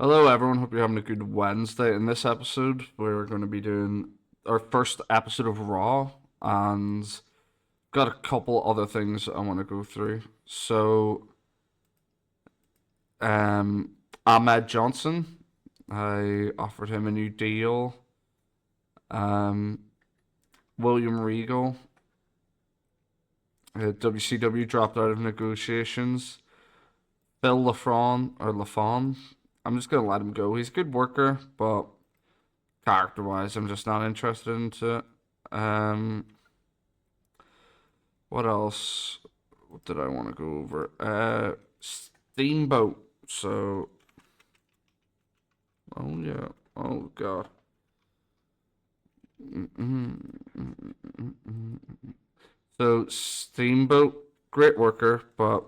Hello, everyone. Hope you're having a good Wednesday. In this episode, we're going to be doing our first episode of Raw, and got a couple other things I want to go through. Ahmed Johnson, I offered him a new deal. Um, William Regal, WCW dropped out of negotiations. Phil LaFon, I'm just gonna let him go. He's a good worker, but character wise, I'm just not interested into it. What else? What did I want to go over? Steamboat. So, oh yeah, oh god. So Steamboat, great worker, but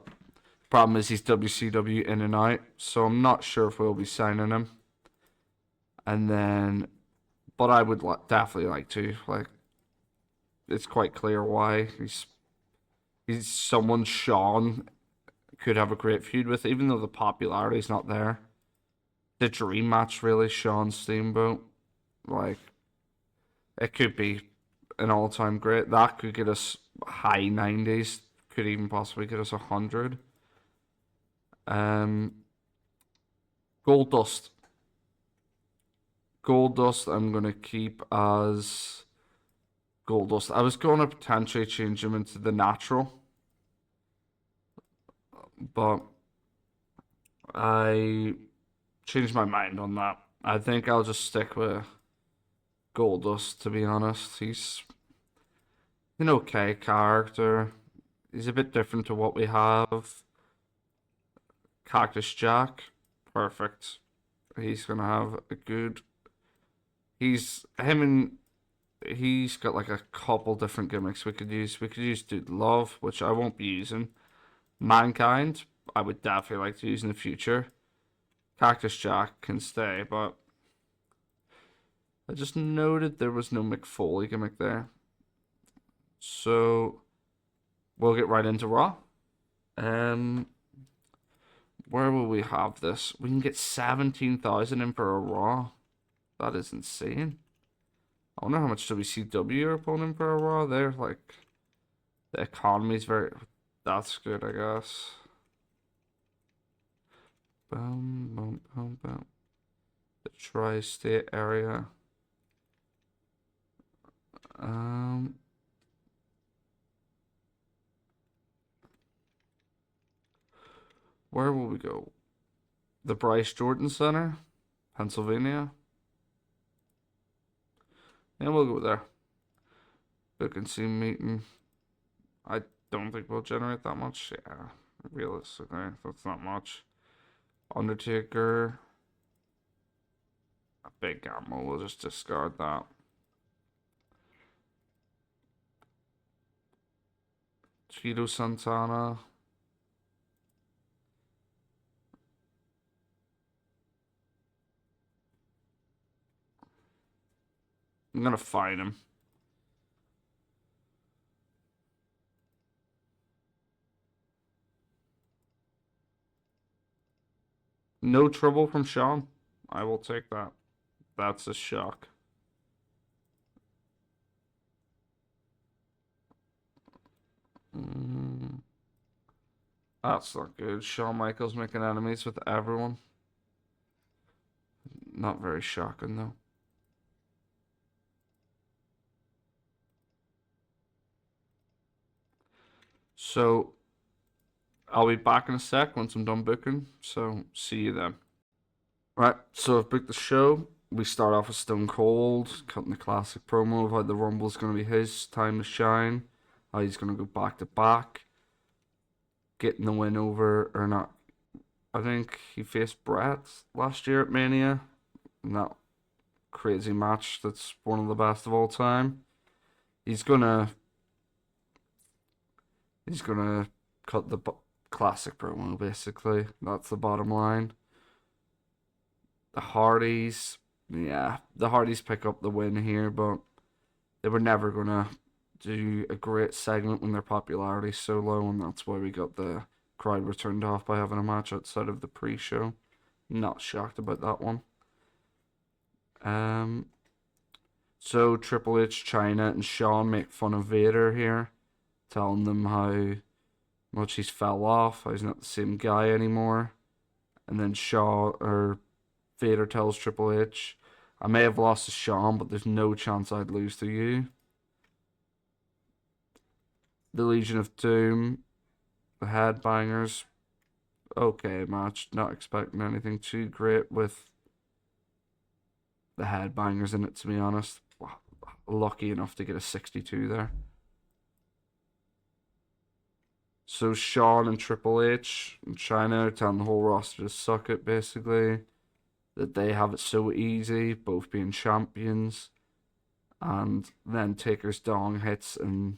problem is he's WCW in and out, so I'm not sure if we'll be signing him. And then, but I would definitely like to. Like, it's quite clear why he's someone Sean could have a great feud with, even though the popularity's not there. The dream match, really, Sean Steamboat. Like, it could be an all-time great. That could get us high 90s. Could even possibly get us 100. Um, Gold Dust. Gold Dust I'm going to keep as Gold Dust. I was going to potentially change him into the Natural, but I changed my mind on that. I think I'll just stick with Gold Dust, to be honest. He's an okay character. He's a bit different to what we have. Cactus Jack, perfect. He's gonna have a good. He's him and he's got like a couple different gimmicks we could use. We could use Dude Love, which I won't be using. Mankind, I would definitely like to use in the future. Cactus Jack can stay, but I just noted there was no Mick Foley gimmick there. So we'll get right into Raw. Where will we have this? We can get 17,000 in for a Raw. That is insane. I wonder how much WCW are pulling in for a Raw. They're like, the economy's very. That's good, I guess. Boom, boom, boom, boom. The tri-state area. Where will we go? The Bryce Jordan Center, Pennsylvania. Yeah, we'll go there. Book and see meeting. I don't think we'll generate that much. Yeah, realistically, that's not much. Undertaker. A big gamble. We'll just discard that. Tito Santana. I'm gonna fight him. No trouble from Sean. I will take that. That's a shock. That's not good. Shawn Michaels making enemies with everyone. Not very shocking, though. So, I'll be back in a sec once I'm done booking. So, see you then. Right, so I've booked the show. We start off with Stone Cold, cutting the classic promo of how the Rumble's going to be his time to shine, how he's going to go back to back, getting the win over, or not. I think he faced Brett last year at Mania, in that crazy match that's one of the best of all time. He's gonna he's gonna cut the classic promo, basically. That's the bottom line. The Hardys, yeah, the Hardys pick up the win here, but they were never gonna do a great segment when their popularity's so low, and that's why we got the crowd were turned off by having a match outside of the pre-show. Not shocked about that one. So Triple H, China, and Shawn make fun of Vader here, telling them how much he's fell off, how he's not the same guy anymore. And then Vader tells Triple H, I may have lost to Shawn, but there's no chance I'd lose to you. The Legion of Doom, the Headbangers, okay match. Not expecting anything too great with the Headbangers in it, to be honest. Wow, lucky enough to get a 62 there. So Shawn and Triple H and China are telling the whole roster to suck it, basically. That they have it so easy, both being champions. And then Taker's dong hits and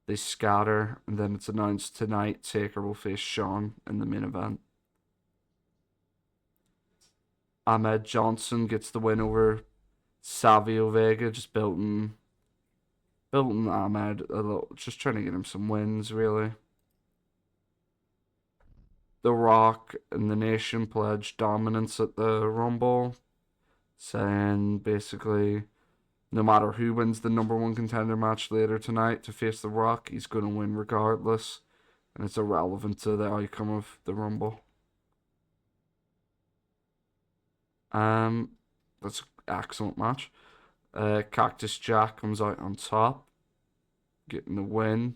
they scatter. And then it's announced tonight Taker will face Shawn in the main event. Ahmed Johnson gets the win over Savio Vega, just building Ahmed a little, just trying to get him some wins, really. The Rock and the Nation pledged dominance at the Rumble, saying basically no matter who wins the number one contender match later tonight to face The Rock, he's going to win regardless, and it's irrelevant to the outcome of the Rumble. That's an excellent match. Cactus Jack comes out on top, getting the win.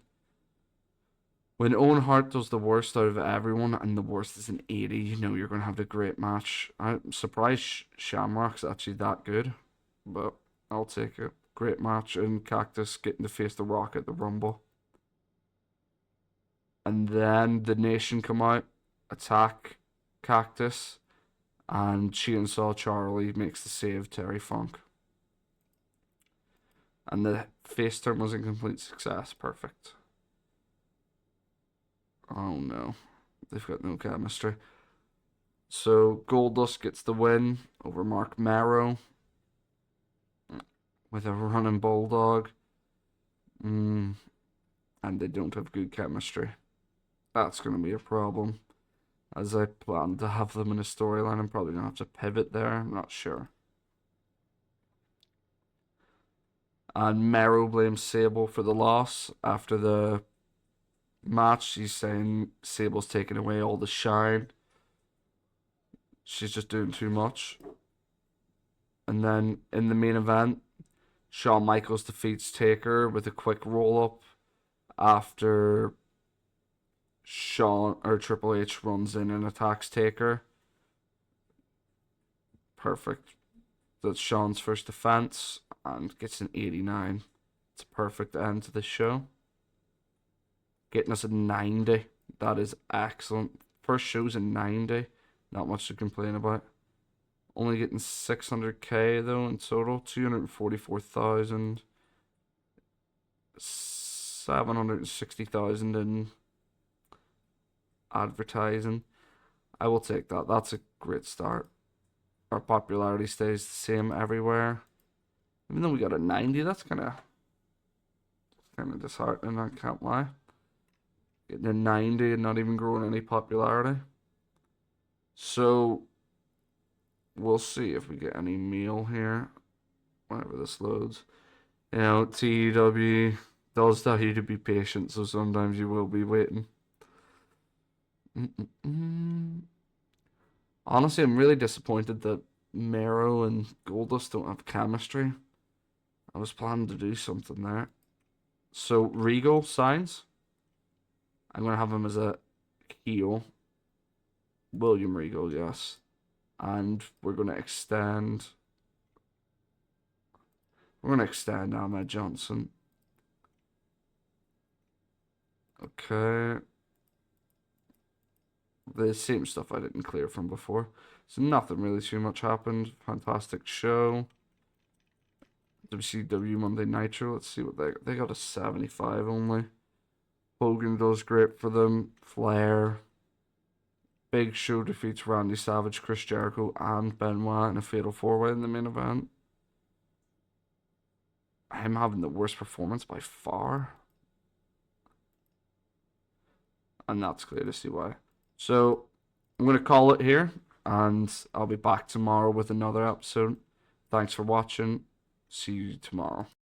When Owen Hart does the worst out of everyone, and the worst is an 80, you know you're going to have a great match. I'm surprised Shamrock's actually that good, but I'll take it. Great match, and Cactus getting to face The Rock at the Rumble. And then the Nation come out, attack Cactus, and Chainsaw Charlie makes the save Terry Funk. And the face turn was a complete success. Perfect. Oh no, they've got no chemistry. So Goldust gets the win over Mark Marrow with a running bulldog. And they don't have good chemistry. That's going to be a problem. As I plan to have them in a storyline, I'm probably going to have to pivot there. I'm not sure. And Marrow blames Sable for the loss after the match. He's saying Sable's taking away all the shine. She's just doing too much. And then in the main event, Shawn Michaels defeats Taker with a quick roll up after Triple H runs in and attacks Taker. Perfect. That's Shawn's first defense and gets an 89. It's a perfect end to the show. Getting us a 90. That is excellent. First show's a 90. Not much to complain about. Only getting 600k though in total. 244,000. 760,000 in advertising. I will take that. That's a great start. Our popularity stays the same everywhere. Even though we got a 90, that's kind of disheartening, I can't lie. Getting a 90 and not even growing any popularity. So, we'll see if we get any meal here. Whenever this loads. You know, TEW does tell you to be patient, so sometimes you will be waiting. Honestly, I'm really disappointed that Mero and Goldust don't have chemistry. I was planning to do something there. So, Regal signs. I'm going to have him as a heel. William Regal, yes. And we're going to extend Ahmed Johnson. Okay. The same stuff I didn't clear from before. So nothing really too much happened. Fantastic show. WCW Monday Nitro. Let's see what they got a 75 only. Hogan does great for them. Flair. Big Show defeats Randy Savage, Chris Jericho, and Benoit in a fatal 4-way in the main event. Him having the worst performance by far. And that's clear to see why. So, I'm going to call it here. and I'll be back tomorrow with another episode. Thanks for watching. See you tomorrow.